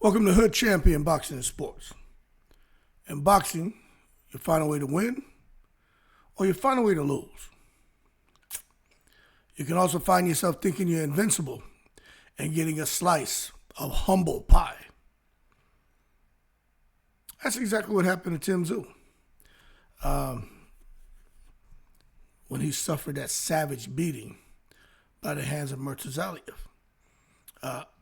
Welcome to Hood Champion Boxing and Sports. In boxing, you find a way to win or you find a way to lose. You can also find yourself thinking you're invincible and getting a slice of humble pie. That's exactly what happened to Tszyu. When he suffered that savage beating by the hands of Murtazaliev.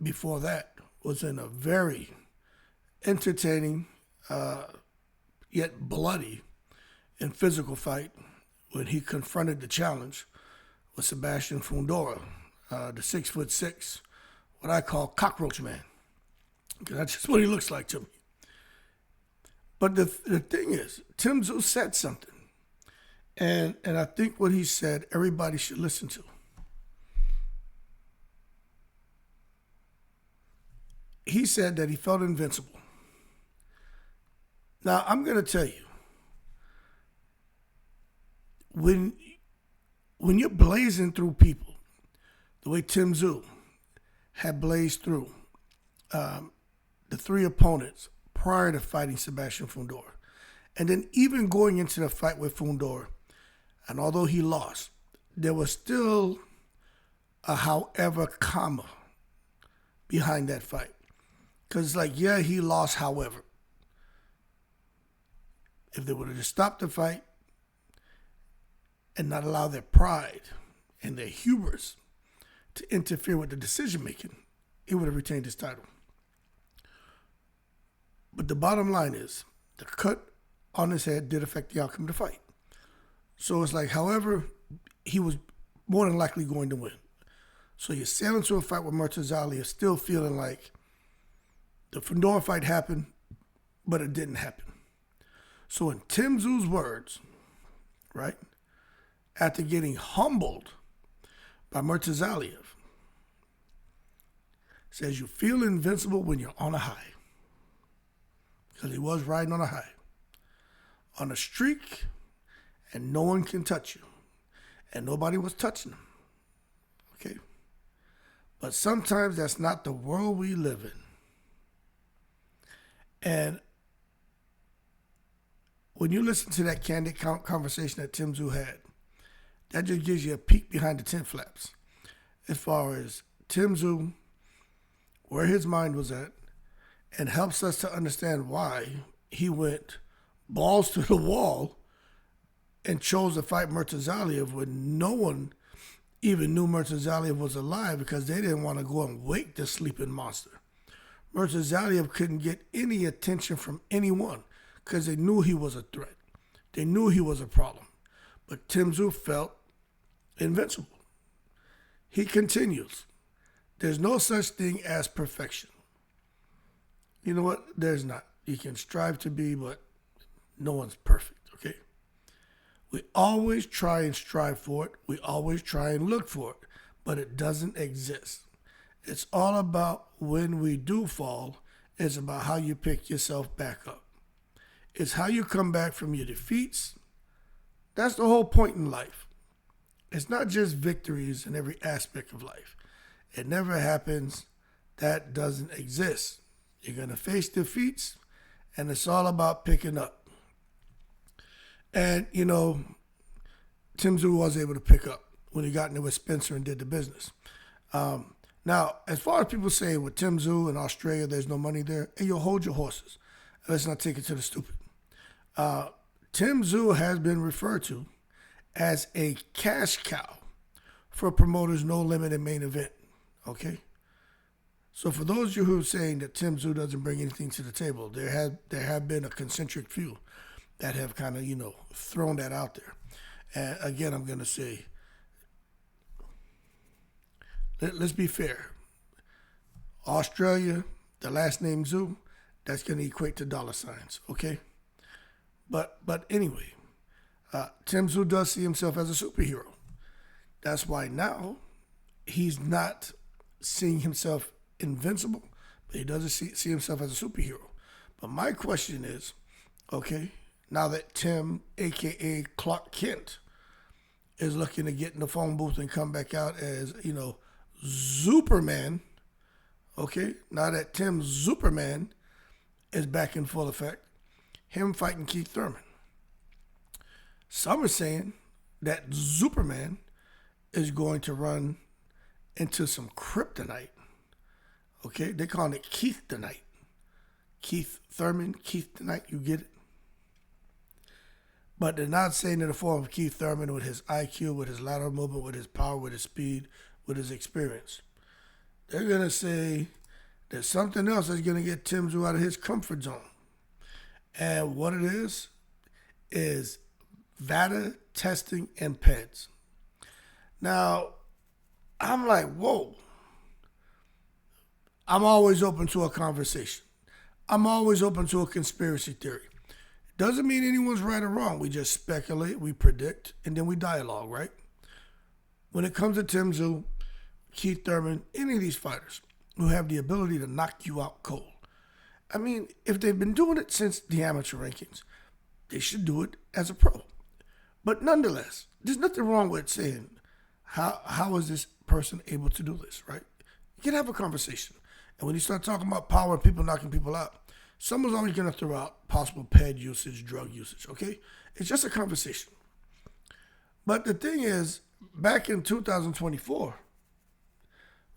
Before that, was in a very entertaining, yet bloody and physical fight when he confronted the challenge with Sebastian Fundora, the 6'6", what I call cockroach man. Because that's just what he looks like to me. But the thing is, Tszyu said something. And I think what he said, everybody should listen to. He said that he felt invincible. Now, I'm going to tell you, when you're blazing through people, the way Tszyu had blazed through the three opponents prior to fighting Sebastian Fundora, and then even going into the fight with Fundora, and although he lost, there was still a however comma behind that fight. Because it's like, yeah, he lost, however. If they would have just stopped the fight and not allow their pride and their hubris to interfere with the decision-making, he would have retained his title. But the bottom line is, the cut on his head did affect the outcome of the fight. So it's like, however, he was more than likely going to win. So you're sailing to a fight with Murtazaliev still feeling like the Fundora fight happened, but it didn't happen. So in Tszyu's words, right, after getting humbled by Murtazaliev, says you feel invincible when you're on a high. Because he was riding on a high. On a streak, and no one can touch you. And nobody was touching him. Okay? But sometimes that's not the world we live in. And when you listen to that candid conversation that Tszyu had, that just gives you a peek behind the tent flaps as far as Tszyu, where his mind was at, and helps us to understand why he went balls to the wall and chose to fight Murtazaliev when no one even knew Murtazaliev was alive because they didn't want to go and wake the sleeping monster. Murtazaliev couldn't get any attention from anyone because they knew he was a threat. They knew he was a problem. But Tszyu felt invincible. He continues, there's no such thing as perfection. You know what? There's not. You can strive to be, but no one's perfect, okay? We always try and strive for it. We always try and look for it, but it doesn't exist. It's all about when we do fall, it's about how you pick yourself back up. It's how you come back from your defeats. That's the whole point in life. It's not just victories in every aspect of life. It never happens. That doesn't exist. You're going to face defeats, and it's all about picking up. And, you know, Tszyu was able to pick up when he got in there with Spencer and did the business. Now, as far as people say with Tszyu in Australia, there's no money there, and you'll hold your horses. Let's not take it to the stupid. Tszyu has been referred to as a cash cow for promoters' No Limit and Main Event. Okay? So for those of you who are saying that Tszyu doesn't bring anything to the table, there have been a concentric few that have kind of, thrown that out there. And again, I'm going to say, let's be fair. Australia, the last name Zoo, that's going to equate to dollar signs, okay? But anyway, Tszyu does see himself as a superhero. That's why now he's not seeing himself invincible, but he doesn't see himself as a superhero. But my question is, okay, now that Tim, a.k.a. Clark Kent, is looking to get in the phone booth and come back out as, Superman, Okay, now that Tim Superman is back in full effect, him fighting Keith Thurman. Some are saying that Superman is going to run into some kryptonite. Okay, they call it Keith tonight. Keith Thurman, Keith tonight, you get it? But they're not saying in the form of Keith Thurman with his IQ, with his lateral movement, with his power, with his speed, with his experience. They're going to say there's something else that's going to get Tim Tszyu out of his comfort zone. And what it is Vada testing and PEDS. Now, I'm like, whoa. I'm always open to a conversation. I'm always open to a conspiracy theory. Doesn't mean anyone's right or wrong. We just speculate, we predict, and then we dialogue, right? When it comes to Tim Tszyu, Keith Thurman, any of these fighters who have the ability to knock you out cold. I mean, if they've been doing it since the amateur rankings, they should do it as a pro. But nonetheless, there's nothing wrong with saying, how is this person able to do this, right? You can have a conversation. And when you start talking about power and people knocking people out, someone's always going to throw out possible PED usage, drug usage, okay? It's just a conversation. But the thing is, back in 2024,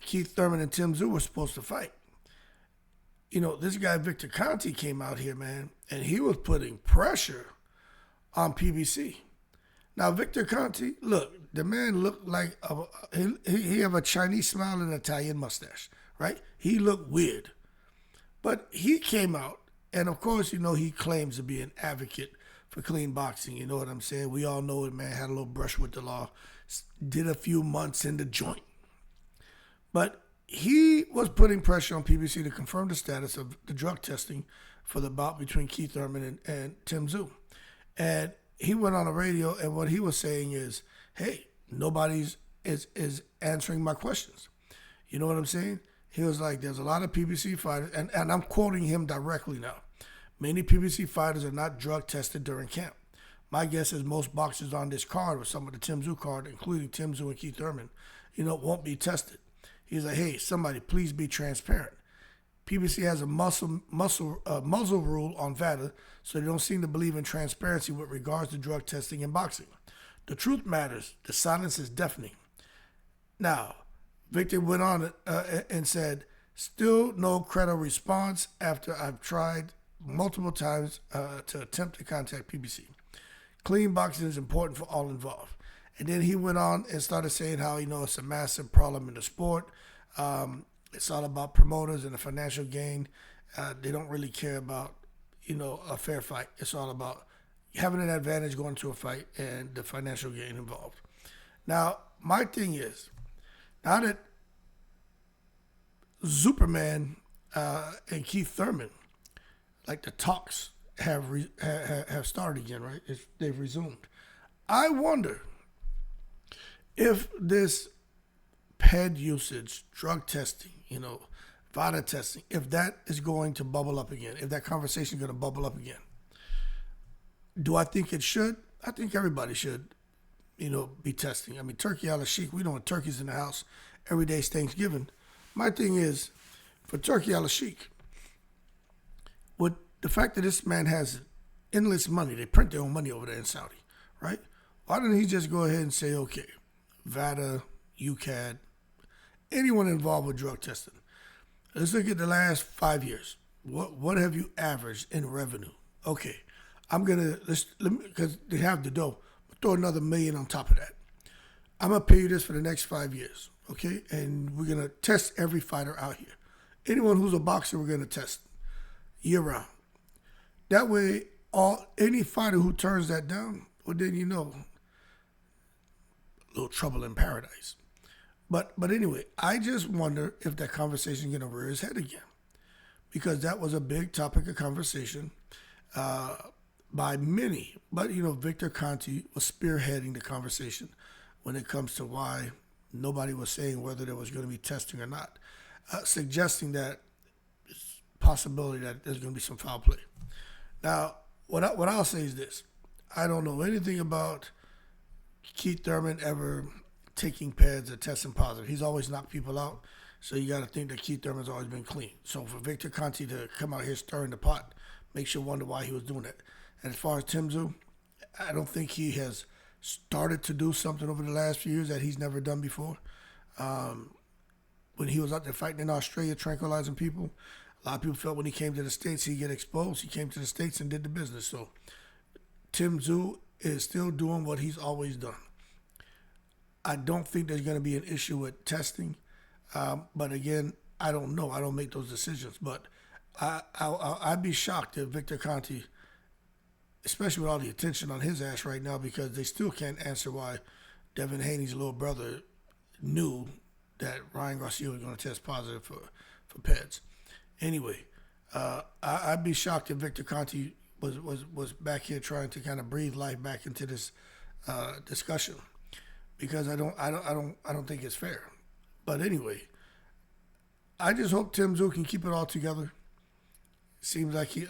Keith Thurman and Tim Tszyu were supposed to fight. You know, this guy, Victor Conte, came out here, man, and he was putting pressure on PBC. Now, Victor Conte, look, the man looked like he have a Chinese smile and an Italian mustache, right? He looked weird. But he came out, and of course, you know, he claims to be an advocate for clean boxing. You know what I'm saying? We all know it, man. Had a little brush with the law. Did a few months in the joint. But he was putting pressure on PBC to confirm the status of the drug testing for the bout between Keith Thurman and Tim Tszyu. And he went on the radio, and what he was saying is, hey, nobody's is answering my questions. You know what I'm saying? He was like, there's a lot of PBC fighters, and I'm quoting him directly now. Many PBC fighters are not drug tested during camp. My guess is most boxers on this card, or some of the Tim Tszyu card, including Tim Tszyu and Keith Thurman, you know, won't be tested. He's like, hey, somebody, please be transparent. PBC has a muzzle rule on Vada, so they don't seem to believe in transparency with regards to drug testing in boxing. The truth matters. The silence is deafening. Now, Victor went on and said, still no credible response after I've tried multiple times to attempt to contact PBC. Clean boxing is important for all involved. And then he went on and started saying how, you know, it's a massive problem in the sport. It's all about promoters and the financial gain. They don't really care about, you know, a fair fight. It's all about having an advantage going to a fight and the financial gain involved. Now, my thing is, now that Superman and Keith Thurman, like the talks have started again, right? They've resumed. I wonder if this PED usage, drug testing, you know, Vada testing, if that is going to bubble up again, if that conversation is going to bubble up again. Do I think it should? I think everybody should, you know, be testing. I mean, turkey a la chic, we know when turkey's in the house, every day's Thanksgiving. My thing is, for turkey a la chic, with the fact that this man has endless money, they print their own money over there in Saudi, right? Why don't he just go ahead and say, okay, Vada, UCAD, anyone involved with drug testing, let's look at the last 5 years. What have you averaged in revenue? Okay, because they have the dough, throw another $1 million on top of that. I'm going to pay you this for the next 5 years, okay? And we're going to test every fighter out here. Anyone who's a boxer, we're going to test year-round. That way, any fighter who turns that down, well, then you know, a little trouble in paradise. But anyway, I just wonder if that conversation is going to rear its head again. Because that was a big topic of conversation by many. But, you know, Victor Conte was spearheading the conversation when it comes to why nobody was saying whether there was going to be testing or not, suggesting that it's a possibility that there's going to be some foul play. Now, what I'll say is this. I don't know anything about Keith Thurman ever taking PEDs or testing positive. He's always knocked people out. So you got to think that Keith Thurman's always been clean. So for Victor Conte to come out here stirring the pot makes you wonder why he was doing that. And as far as Tszyu, I don't think he has started to do something over the last few years that he's never done before. When he was out there fighting in Australia, tranquilizing people, a lot of people felt when he came to the States he'd get exposed. He came to the States and did the business. So Tszyu is still doing what he's always done. I don't think there's going to be an issue with testing. But again, I don't know. I don't make those decisions. But I'd be shocked if Victor Conte, especially with all the attention on his ass right now, because they still can't answer why Devin Haney's little brother knew that Ryan Garcia was going to test positive for PEDS. Anyway, I'd be shocked if Victor Conte was back here trying to kind of breathe life back into this discussion, because I don't think it's fair. But anyway, I just hope Tszyu can keep it all together. Seems like he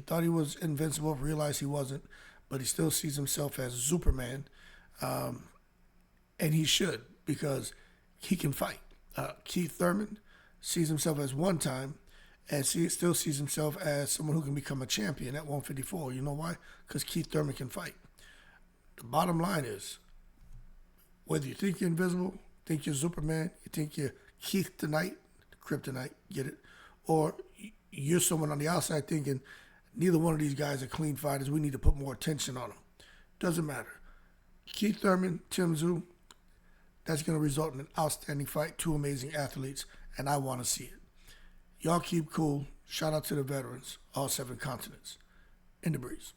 thought he was invincible, realized he wasn't, but he still sees himself as Superman, and he should, because he can fight. Keith Thurman sees himself as one time, and still sees himself as someone who can become a champion at 154. You know why? Because Keith Thurman can fight. The bottom line is, whether you think you're invisible, think you're Superman, you think you're Keith tonight, Kryptonite, get it? Or you're someone on the outside thinking, neither one of these guys are clean fighters, we need to put more attention on them. Doesn't matter. Keith Thurman, Tszyu, that's going to result in an outstanding fight, two amazing athletes, and I want to see it. Y'all keep cool. Shout out to the veterans, all 7 continents. In the breeze.